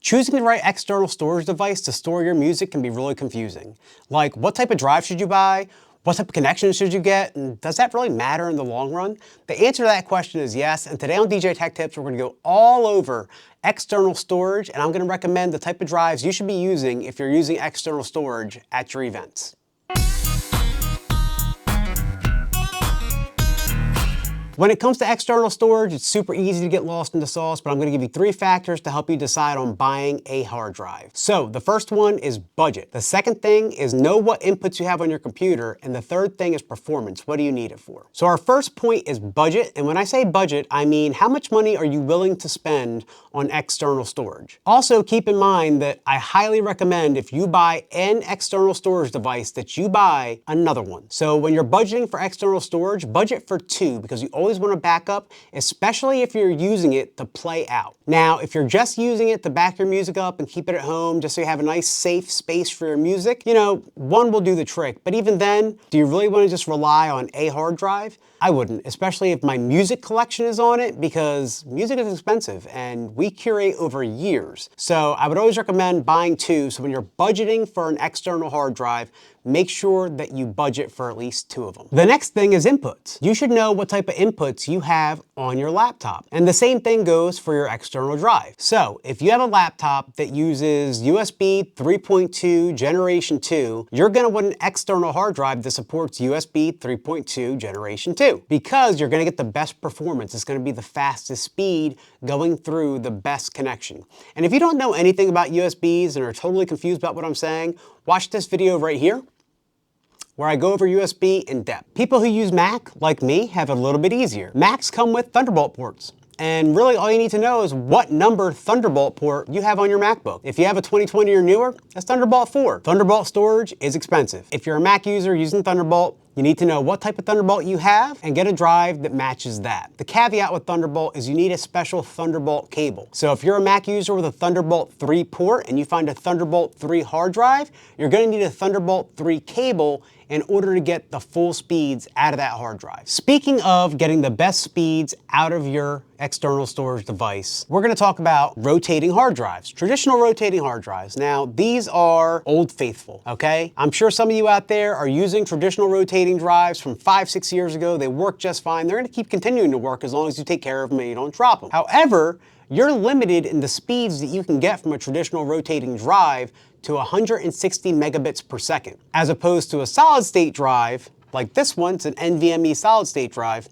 Choosing the right external storage device to store your music can be really confusing. Like, what type of drive should you buy? What type of connection should you get? And does that really matter in the long run? The answer to that question is yes, and today on DJ Tech Tips, we're going to go all over external storage, and I'm going to recommend the type of drives you should be using if you're using external storage at your events. When it comes to external storage, it's super easy to get lost in the sauce, but I'm going to give you 3 factors to help you decide on buying a hard drive. So the first one is budget. The second thing is know what inputs you have on your computer. And the third thing is performance. What do you need it for? So our first point is budget. And when I say budget, I mean how much money are you willing to spend on external storage? Also keep in mind that I highly recommend if you buy an external storage device that you buy another one. So when you're budgeting for external storage, budget for 2 because you always want to back up, especially if you're using it to play out. Now, if you're just using it to back your music up and keep it at home just so you have a nice safe space for your music, you know, one will do the trick. But even then, do you really want to just rely on a hard drive? I wouldn't, especially if my music collection is on it, because music is expensive and we curate over years. So I would always recommend buying 2. So when you're budgeting for an external hard drive, make sure that you budget for at least 2 of them. The next thing is inputs. You should know what type of inputs you have on your laptop. And the same thing goes for your external drive. So if you have a laptop that uses USB 3.2 Generation 2, you're gonna want an external hard drive that supports USB 3.2 Generation 2 because you're gonna get the best performance. It's gonna be the fastest speed going through the best connection. And if you don't know anything about USBs and are totally confused about what I'm saying, watch this video right here, where I go over USB in depth. People who use Mac, like me, have it a little bit easier. Macs come with Thunderbolt ports. And really all you need to know is what number Thunderbolt port you have on your MacBook. If you have a 2020 or newer, that's Thunderbolt 4. Thunderbolt storage is expensive. If you're a Mac user using Thunderbolt, you need to know what type of Thunderbolt you have and get a drive that matches that. The caveat with Thunderbolt is you need a special Thunderbolt cable. So if you're a Mac user with a Thunderbolt 3 port and you find a Thunderbolt 3 hard drive, you're gonna need a Thunderbolt 3 cable in order to get the full speeds out of that hard drive. Speaking of getting the best speeds out of your external storage device, we're gonna talk about rotating hard drives, traditional rotating hard drives. Now, these are old faithful, okay? I'm sure some of you out there are using traditional rotating drives from 5-6 years ago. They work just fine. They're gonna keep continuing to work as long as you take care of them and you don't drop them. However, you're limited in the speeds that you can get from a traditional rotating drive to 160 megabits per second, as opposed to a solid state drive like this one. It's an NVMe solid state drive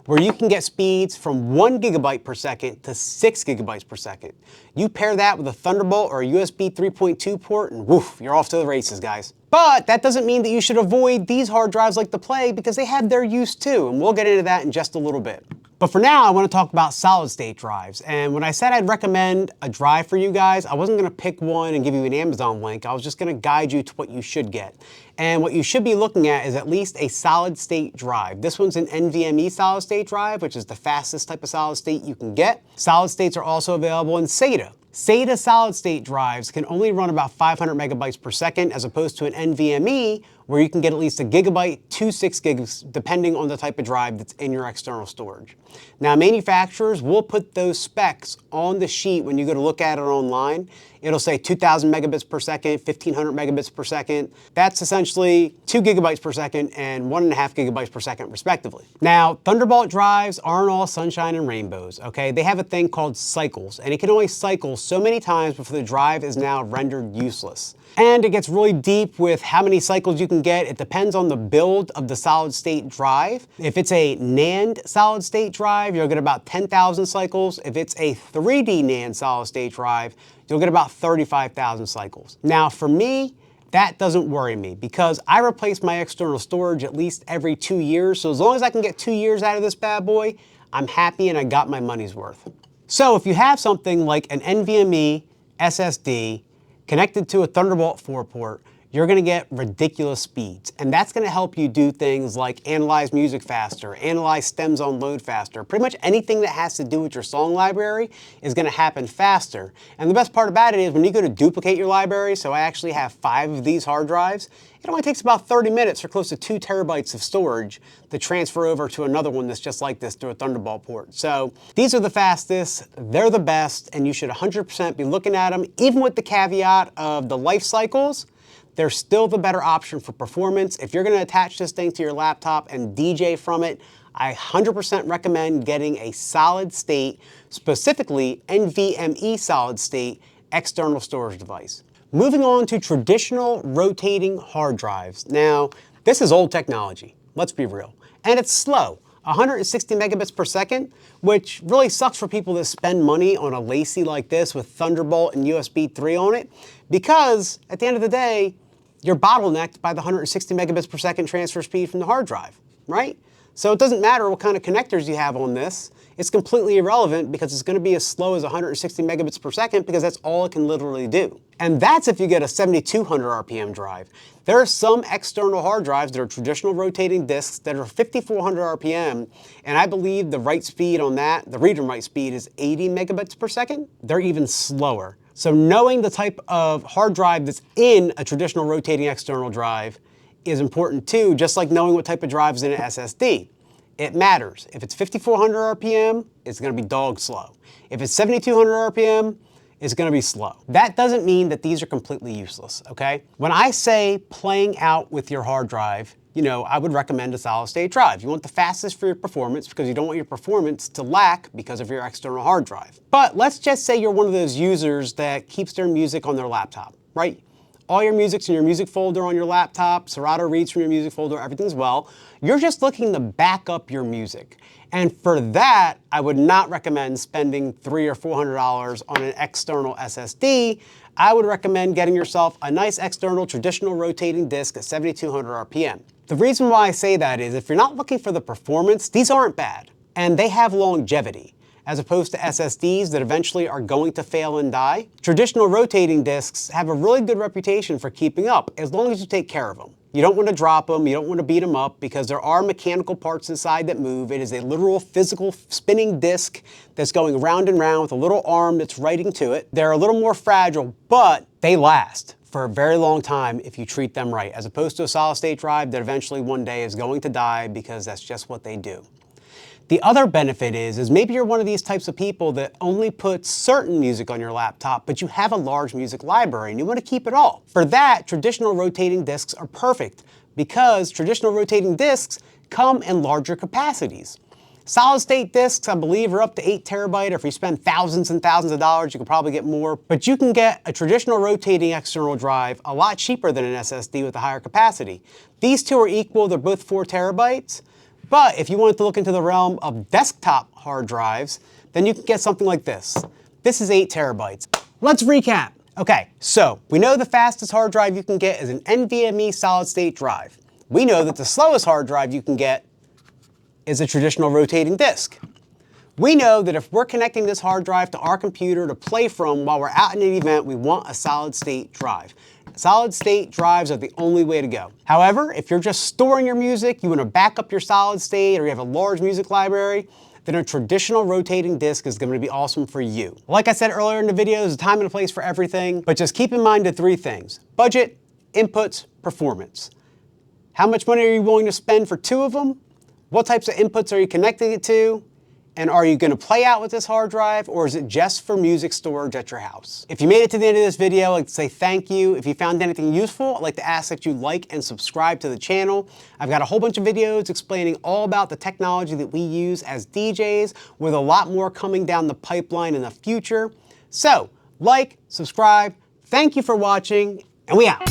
where you can get speeds from 1 gigabyte per second to 6 gigabytes per second. You pair that with a Thunderbolt or a USB 3.2 port and woof, you're off to the races, guys. But that doesn't mean that you should avoid these hard drives like the plague because they have their use too, and we'll get into that in just a little bit. But for now, I want to talk about solid state drives. And when I said I'd recommend a drive for you guys, I wasn't going to pick one and give you an Amazon link. I was just going to guide you to what you should get. And what you should be looking at least a solid state drive. This one's an NVMe solid state drive, which is the fastest type of solid state you can get. Solid states are also available in SATA. SATA solid state drives can only run about 500 megabytes per second as opposed to an NVMe where you can get at least 1 gigabyte to 6 gigs depending on the type of drive that's in your external storage. Now manufacturers will put those specs on the sheet when you go to look at it online. It'll say 2000 megabits per second, 1500 megabits per second. That's essentially 2 gigabytes per second and 1.5 gigabytes per second respectively. Now Thunderbolt drives aren't all sunshine and rainbows, okay? They have a thing called cycles and it can only cycle so many times before the drive is now rendered useless. And it gets really deep with how many cycles you can get. It depends on the build of the solid state drive. If it's a NAND solid state drive, you'll get about 10,000 cycles. If it's a 3D NAND solid state drive, you'll get about 35,000 cycles. Now for me, that doesn't worry me because I replace my external storage at least every 2 years. So as long as I can get 2 years out of this bad boy, I'm happy and I got my money's worth. So if you have something like an NVMe SSD connected to a Thunderbolt 4 port, you're gonna get ridiculous speeds. And that's gonna help you do things like analyze music faster, analyze stems on load faster. Pretty much anything that has to do with your song library is gonna happen faster. And the best part about it is when you go to duplicate your library, so I actually have 5 of these hard drives, it only takes about 30 minutes for close to 2 terabytes of storage to transfer over to another one that's just like this through a Thunderbolt port. So these are the fastest, they're the best, and you should 100% be looking at them. Even with the caveat of the life cycles, they're still the better option for performance. If you're gonna attach this thing to your laptop and DJ from it, I 100% recommend getting a solid state, specifically NVMe solid state external storage device. Moving on to traditional rotating hard drives. Now, this is old technology, let's be real, and it's slow. 160 megabits per second, which really sucks for people that spend money on a lacy like this with Thunderbolt and USB 3 on it, because at the end of the day, you're bottlenecked by the 160 megabits per second transfer speed from the hard drive, right? So it doesn't matter what kind of connectors you have on this. It's completely irrelevant because it's going to be as slow as 160 megabits per second because that's all it can literally do. And that's if you get a 7200 RPM drive. There are some external hard drives that are traditional rotating disks that are 5400 RPM, and I believe the write speed on that, the read and write speed, is 80 megabits per second. They're even slower. So knowing the type of hard drive that's in a traditional rotating external drive is important too, just like knowing what type of drive is in an SSD. It matters. If it's 5400 RPM, it's gonna be dog slow. If it's 7200 RPM, it's gonna be slow. That doesn't mean that these are completely useless, okay? When I say playing out with your hard drive, you know, I would recommend a solid state drive. You want the fastest for your performance because you don't want your performance to lack because of your external hard drive. But let's just say you're one of those users that keeps their music on their laptop, right? All your music's in your music folder on your laptop, Serato reads from your music folder, everything's well. You're just looking to back up your music. And for that, I would not recommend spending $300 or $400 on an external SSD. I would recommend getting yourself a nice external traditional rotating disk at 7200 RPM. The reason why I say that is if you're not looking for the performance, these aren't bad. And they have longevity, as opposed to SSDs that eventually are going to fail and die. Traditional rotating disks have a really good reputation for keeping up, as long as you take care of them. You don't want to drop them, you don't want to beat them up, because there are mechanical parts inside that move. It is a literal physical spinning disc that's going round and round with a little arm that's writing to it. They're a little more fragile, but they last for a very long time if you treat them right, as opposed to a solid state drive that eventually one day is going to die because that's just what they do. The other benefit is maybe you're one of these types of people that only puts certain music on your laptop, but you have a large music library and you want to keep it all. For that, traditional rotating disks are perfect because traditional rotating disks come in larger capacities. Solid state disks, I believe, are up to 8 terabyte. If you spend thousands and thousands of dollars, you can probably get more. But you can get a traditional rotating external drive a lot cheaper than an SSD with a higher capacity. These two are equal, they're both 4 terabytes. But if you wanted to look into the realm of desktop hard drives, then you can get something like this. This is 8 terabytes. Let's recap. Okay, so we know the fastest hard drive you can get is an NVMe solid state drive. We know that the slowest hard drive you can get is a traditional rotating disk. We know that if we're connecting this hard drive to our computer to play from while we're out in an event, we want a solid state drive. Solid state drives are the only way to go. However, if you're just storing your music, you want to back up your solid state, or you have a large music library, then a traditional rotating disk is going to be awesome for you. Like I said earlier in the video, there's a time and a place for everything, but just keep in mind the 3 things: budget, inputs, performance. How much money are you willing to spend for 2 of them? What types of inputs are you connecting it to? And are you going to play out with this hard drive, or is it just for music storage at your house? If you made it to the end of this video, I'd like to say thank you. If you found anything useful, I'd like to ask that you like and subscribe to the channel. I've got a whole bunch of videos explaining all about the technology that we use as DJs, with a lot more coming down the pipeline in the future. So, like, subscribe, thank you for watching, and we out.